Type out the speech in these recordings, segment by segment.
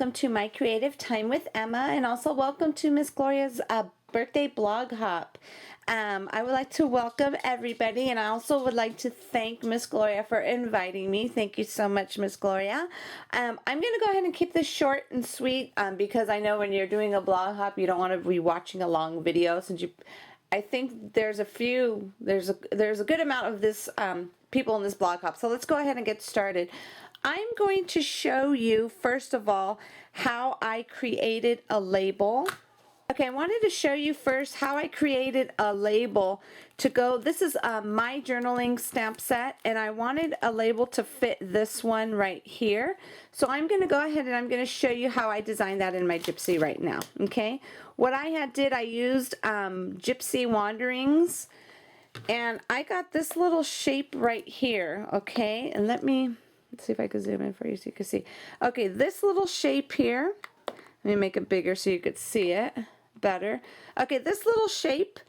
welcome to My Creative Time with Emma, and also welcome to Miss Gloria's birthday blog hop. I would like to welcome everybody, and I also would like to thank Miss Gloria for inviting me. Thank you so much, Miss Gloria. I'm going to go ahead and keep this short and sweet because I know when you're doing a blog hop, you don't want to be watching a long video. I think there's a good amount of this people in this blog hop. So let's go ahead and get started. I'm going to show you first of all how I created a label. Okay, I wanted to show you first how I created a label to go. This is my journaling stamp set, and I wanted a label to fit this one right here. So I'm going to go ahead and I'm going to show you how I designed that in my Gypsy right now. Okay, what I used Gypsy Wanderings, and I got this little shape right here. Okay, and let's see if I can zoom in for you so you can see. Okay, this little shape here. Let me make it bigger so you could see it better. Okay, this little shape,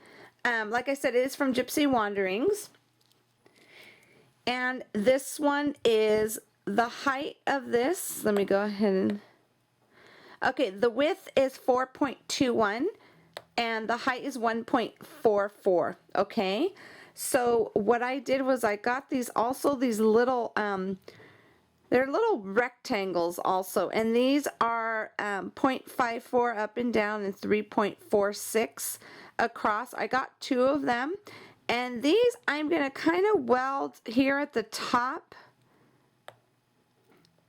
like I said, it is from Gypsy Wanderings. And this one is the height of this. Let me go ahead and... Okay, the width is 4.21 and the height is 1.44. Okay, so what I did was I got these little... they're little rectangles also, and these are 0.54 up and down and 3.46 across. I got two of them, and these I'm going to kind of weld here at the top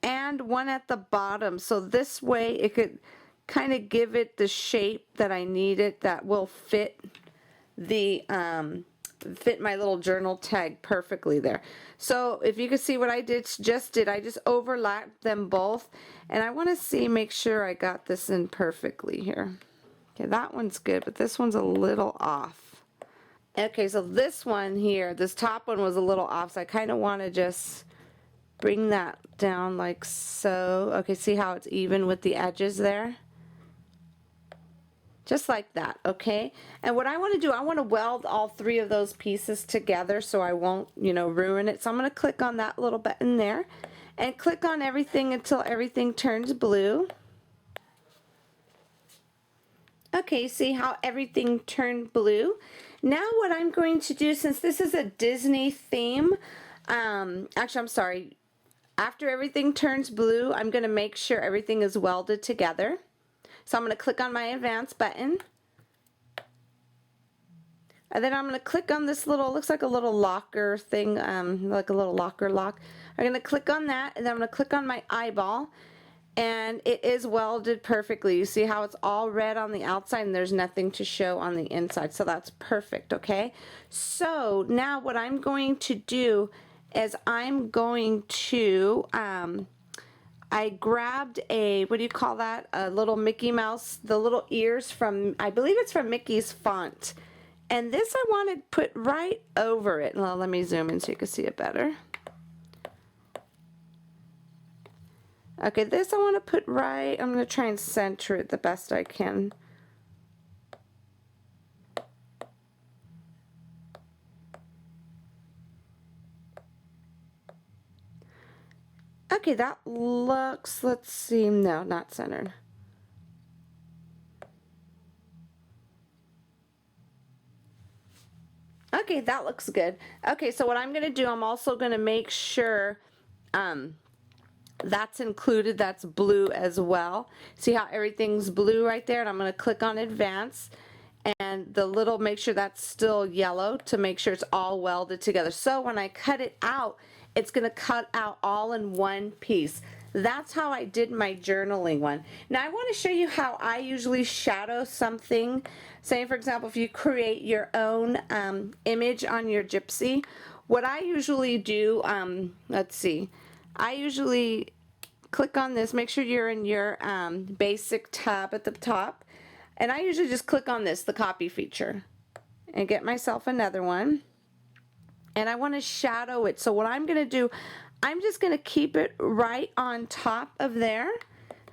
and one at the bottom, so this way it could kind of give it the shape that I need it, that will fit the fit my little journal tag perfectly there. So if you can see what I just overlapped them both, and I want to make sure I got this in perfectly here. Okay, that one's good, but this one's a little off. Okay, so this one here, this top one was a little off, so I kind of want to just bring that down like so. Okay, see how it's even with the edges there? Just like that, okay? And what I want to do, I want to weld all three of those pieces together so I won't, ruin it. So I'm going to click on that little button there and click on everything until everything turns blue. Okay, see how everything turned blue? Now what I'm going to do, since this is a Disney theme, actually I'm sorry, after everything turns blue, I'm going to make sure everything is welded together. So I'm going to click on my advanced button, and then I'm going to click on this little, looks like a little locker thing, like a little locker lock. I'm going to click on that, and then I'm going to click on my eyeball, and it is welded perfectly. You see how it's all red on the outside and there's nothing to show on the inside, so that's perfect. Okay, so now what I'm going to do is I'm going to I grabbed a, what do you call that, a little Mickey Mouse, the little ears from, I believe it's from Mickey's font. And this I want to put right over it. Well, let me zoom in so you can see it better. Okay, this I want to put right, I'm going to try and center it the best I can. Okay, that looks, let's see, no, not centered. Okay, that looks good. Okay, so what I'm going to do, I'm also going to make sure that's included, that's blue as well. See how everything's blue right there? And I'm going to click on advance, and the little, make sure that's still yellow to make sure it's all welded together. So when I cut it out, it's going to cut out all in one piece. That's how I did my journaling one. Now I want to show you how I usually shadow something. Say for example, if you create your own image on your Gypsy, what I usually do, let's see, I usually click on this, make sure you're in your basic tab at the top, and I usually just click on this, the copy feature, and get myself another one. And I want to shadow it. So what I'm going to do, I'm just going to keep it right on top of there.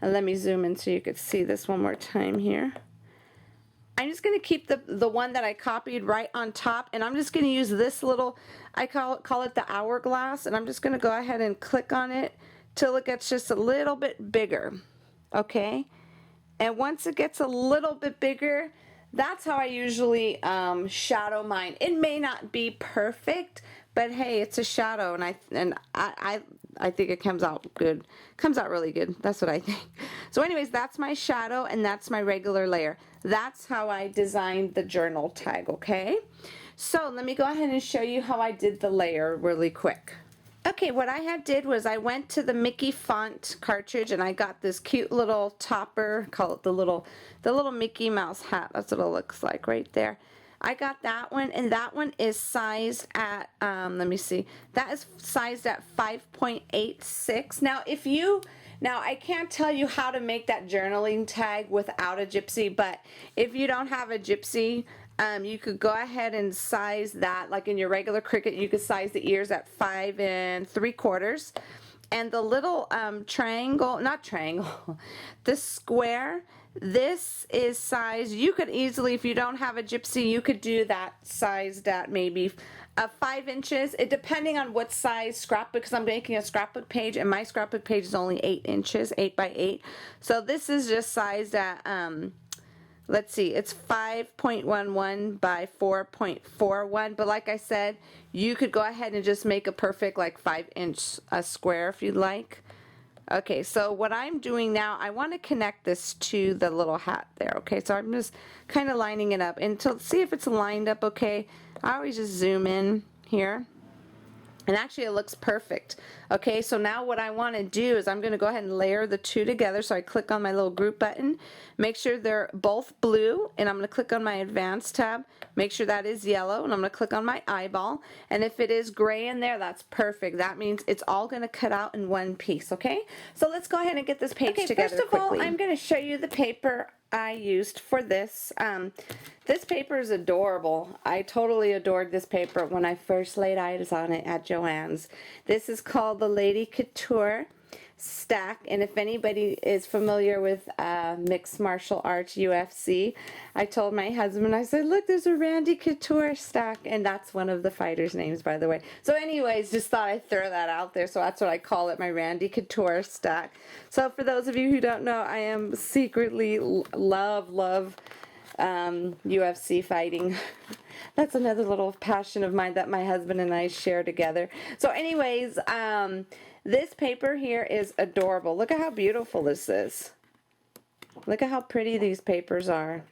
And let me zoom in so you could see this one more time here. I'm just going to keep the one that I copied right on top, and I'm just going to use this little, I call it the hourglass, and I'm just going to go ahead and click on it till it gets just a little bit bigger. okay? And once it gets a little bit bigger, that's how I usually shadow mine. It may not be perfect, but hey, it's a shadow, and I think it comes out good. Comes out really good. That's what I think. So anyways, that's my shadow, and that's my regular layer. That's how I designed the journal tag, okay? So let me go ahead and show you how I did the layer really quick. Okay, what I did was I went to the Mickey font cartridge and I got this cute little topper, call it the little Mickey Mouse hat. That's what it looks like right there. I got that one, and that one is sized at, let me see, that is sized at 5.86. Now I can't tell you how to make that journaling tag without a gypsy, but if you don't have a gypsy, you could go ahead and size that, like in your regular Cricut, you could size the ears at 5 3/4. And the little not triangle, the square, this is size, you could easily, if you don't have a gypsy, you could do that sized at maybe 5 inches, depending on what size scrapbook, because I'm making a scrapbook page, and my scrapbook page is only 8 inches, 8 by 8. So this is just sized at, let's see, it's 5.11 by 4.41, but like I said, you could go ahead and just make a perfect like 5-inch square if you'd like. Okay, so what I'm doing now, I want to connect this to the little hat there, okay? So I'm just kind of lining it up, and to see if it's lined up okay, I always just zoom in here. And actually it looks perfect. Okay, so now what I want to do is I'm going to go ahead and layer the two together. So I click on my little group button, make sure they're both blue, and I'm going to click on my advanced tab, make sure that is yellow, and I'm going to click on my eyeball. And if it is gray in there, that's perfect. That means it's all going to cut out in one piece, okay? So let's go ahead and get this page together quickly. First of all, I'm going to show you the paper I used for this. This paper is adorable. I totally adored this paper when I first laid eyes on it at Joann's. This is called the Lady Couture stack, and if anybody is familiar with mixed martial arts, UFC, I told my husband, I said, look, there's a Randy Couture stack, and that's one of the fighters' names, by the way. So anyways, just thought I'd throw that out there, so that's what I call it, my Randy Couture stack. So for those of you who don't know, I am secretly love UFC fighting. That's another little passion of mine that my husband and I share together. So anyways, this paper here is adorable. Look at how beautiful this is. Look at how pretty these papers are.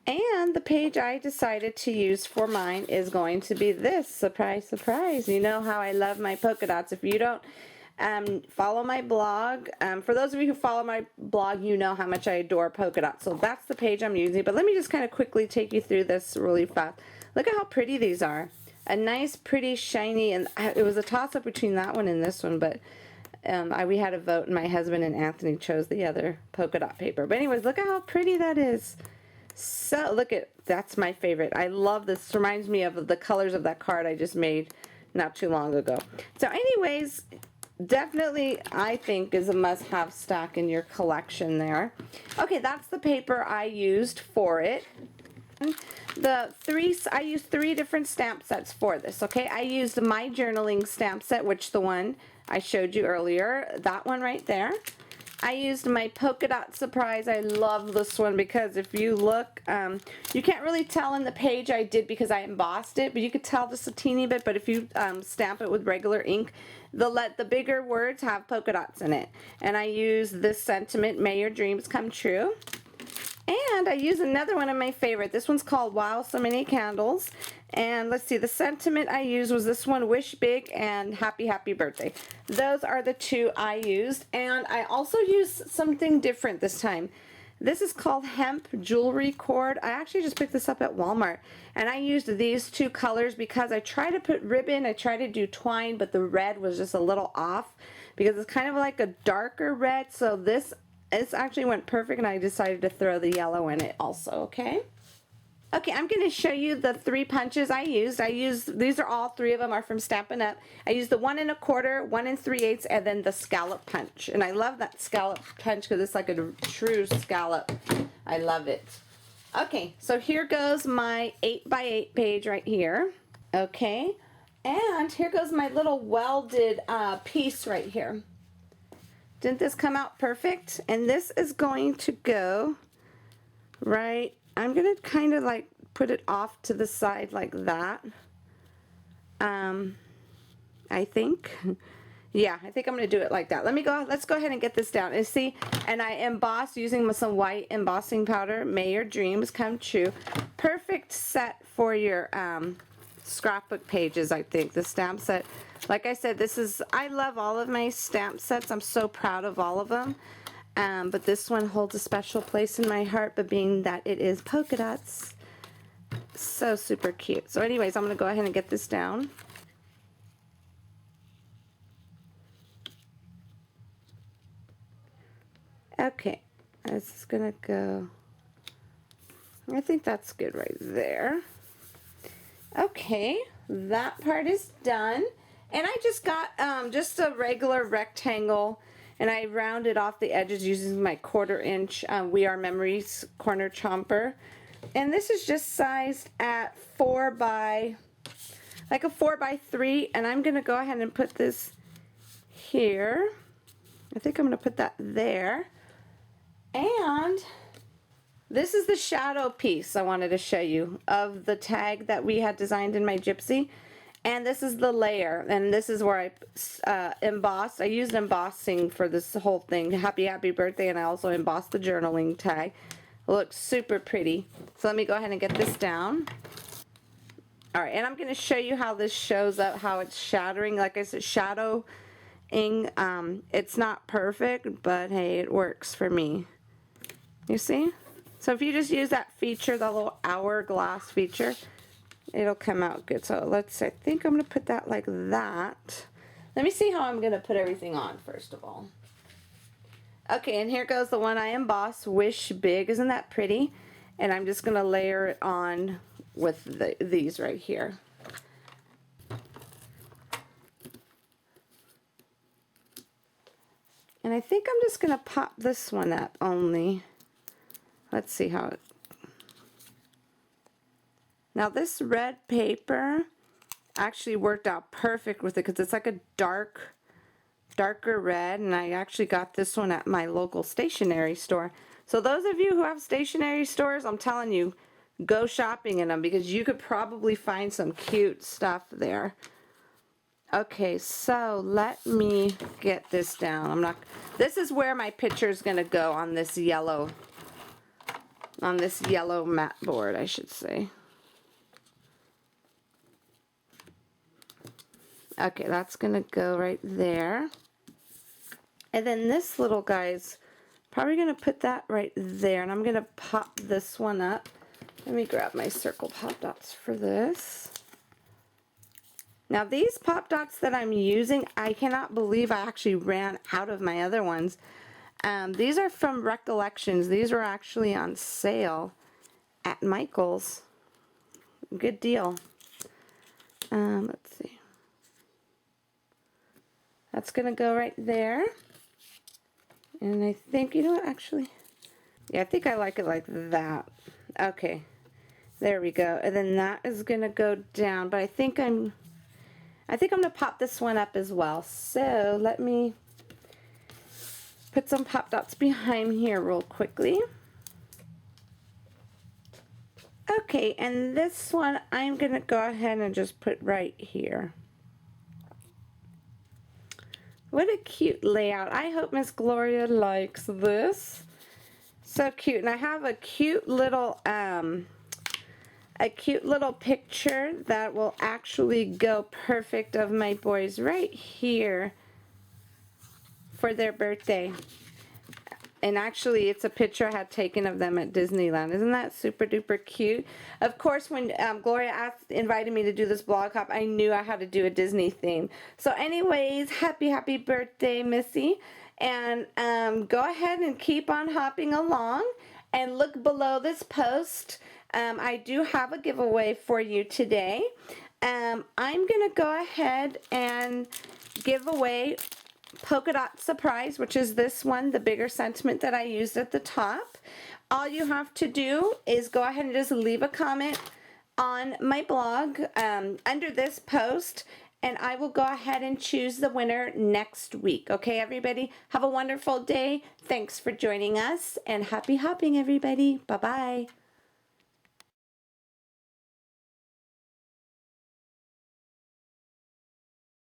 And the page I decided to use for mine is going to be this. Surprise, surprise. You know how I love my polka dots. If you don't follow my blog, for those of you who follow my blog, you know how much I adore polka dots. So that's the page I'm using. But let me just kind of quickly take you through this really fast. Look at how pretty these are. A nice, pretty, shiny, and it was a toss-up between that one and this one, but we had a vote, and my husband and Anthony chose the other polka dot paper. But anyways, look at how pretty that is. So, look at, that's my favorite. I love this. Reminds me of the colors of that card I just made not too long ago. So anyways, definitely I think is a must-have stack in your collection there. Okay, that's the paper I used for it. I used 3 different stamp sets for this, okay? I used my journaling stamp set, which the one I showed you earlier, that one right there. I used my polka dot surprise. I love this one because if you look, you can't really tell in the page I did because I embossed it, but you could tell just a teeny bit. But if you stamp it with regular ink, the bigger words have polka dots in it. And I used this sentiment, may your dreams come true. And I use another one of my favorite. This one's called Wow So Many Candles. And let's see, the sentiment I used was this one, Wish Big and Happy Happy Birthday. Those are the 2 I used. And I also used something different this time. This is called Hemp Jewelry Cord. I actually just picked this up at Walmart. And I used these 2 colors because I tried to put ribbon, I tried to do twine, but the red was just a little off because it's kind of like a darker red. So this actually went perfect, and I decided to throw the yellow in it also, okay? Okay, I'm going to show you the 3 punches I used. These are all 3 of them are from Stampin' Up. I used the 1 1/4, 1 3/8, and then the scallop punch. And I love that scallop punch because it's like a true scallop. I love it. Okay, so here goes my 8 by 8 page right here. Okay, and here goes my little welded piece right here. Didn't this come out perfect? And this is going to go right, I'm going to kind of like put it off to the side like that. I think. Yeah, I think I'm going to do it like that. Let's go ahead and get this down. And see, and I embossed using some white embossing powder. May your dreams come true. Perfect set for your scrapbook pages, I think. The stamp set. Like I said, I love all of my stamp sets. I'm so proud of all of them. But this one holds a special place in my heart, but being that it is polka dots. So super cute. So anyways, I'm going to go ahead and get this down. Okay, this is gonna go, I think that's good right there. Okay, that part is done. And I just got just a regular rectangle, and I rounded off the edges using my 1/4 inch We Are Memories corner chomper. And this is just sized at 4 by, like a 4 by 3, and I'm gonna go ahead and put this here. I think I'm gonna put that there. And this is the shadow piece I wanted to show you of the tag that we had designed in my gypsy. And this is the layer, and this is where I embossed. I used embossing for this whole thing. Happy, happy birthday, and I also embossed the journaling tag. It looks super pretty. So let me go ahead and get this down. All right, and I'm going to show you how this shows up, how it's shattering. Like I said, shadowing. It's not perfect, but hey, it works for me. You see? So if you just use that feature, the little hourglass feature, it'll come out good. So I think I'm going to put that like that. Let me see how I'm going to put everything on first of all. Okay, and here goes the one I embossed, Wish Big. Isn't that pretty? And I'm just going to layer it on with these right here. And I think I'm just going to pop this one up only. Let's see how it... Now this red paper actually worked out perfect with it because it's like a darker red, and I actually got this one at my local stationery store. So those of you who have stationery stores, I'm telling you, go shopping in them because you could probably find some cute stuff there. Okay, so let me get this down. This is where my picture is going to go on this yellow mat board, I should say. Okay, that's going to go right there. And then this little guy's probably going to put that right there, and I'm going to pop this one up. Let me grab my circle pop dots for this. Now these pop dots that I'm using, I cannot believe I actually ran out of my other ones. These are from Recollections. These were actually on sale at Michael's. Good deal. Let's see. That's going to go right there. And I think, you know what, actually, yeah, I think I like it like that. Okay, there we go. And then that is going to go down, but I think I'm going to pop this one up as well. So let me put some pop dots behind here real quickly. Okay, and this one I'm going to go ahead and just put right here. What a cute layout. I hope Miss Gloria likes this. So cute. And I have a cute little picture that will actually go perfect of my boys right here for their birthday. And actually, it's a picture I had taken of them at Disneyland. Isn't that super duper cute? Of course, when Gloria invited me to do this blog hop, I knew I had to do a Disney theme. So anyways, happy birthday, Missy. And go ahead and keep on hopping along. And look below this post. I do have a giveaway for you today. I'm going to go ahead and give away Polka Dot Surprise, which is this one, the bigger sentiment that I used at the top. All you have to do is go ahead and just leave a comment on my blog under this post, and I will go ahead and choose the winner next week. Okay, everybody? Have a wonderful day. Thanks for joining us, and happy hopping, everybody. Bye-bye.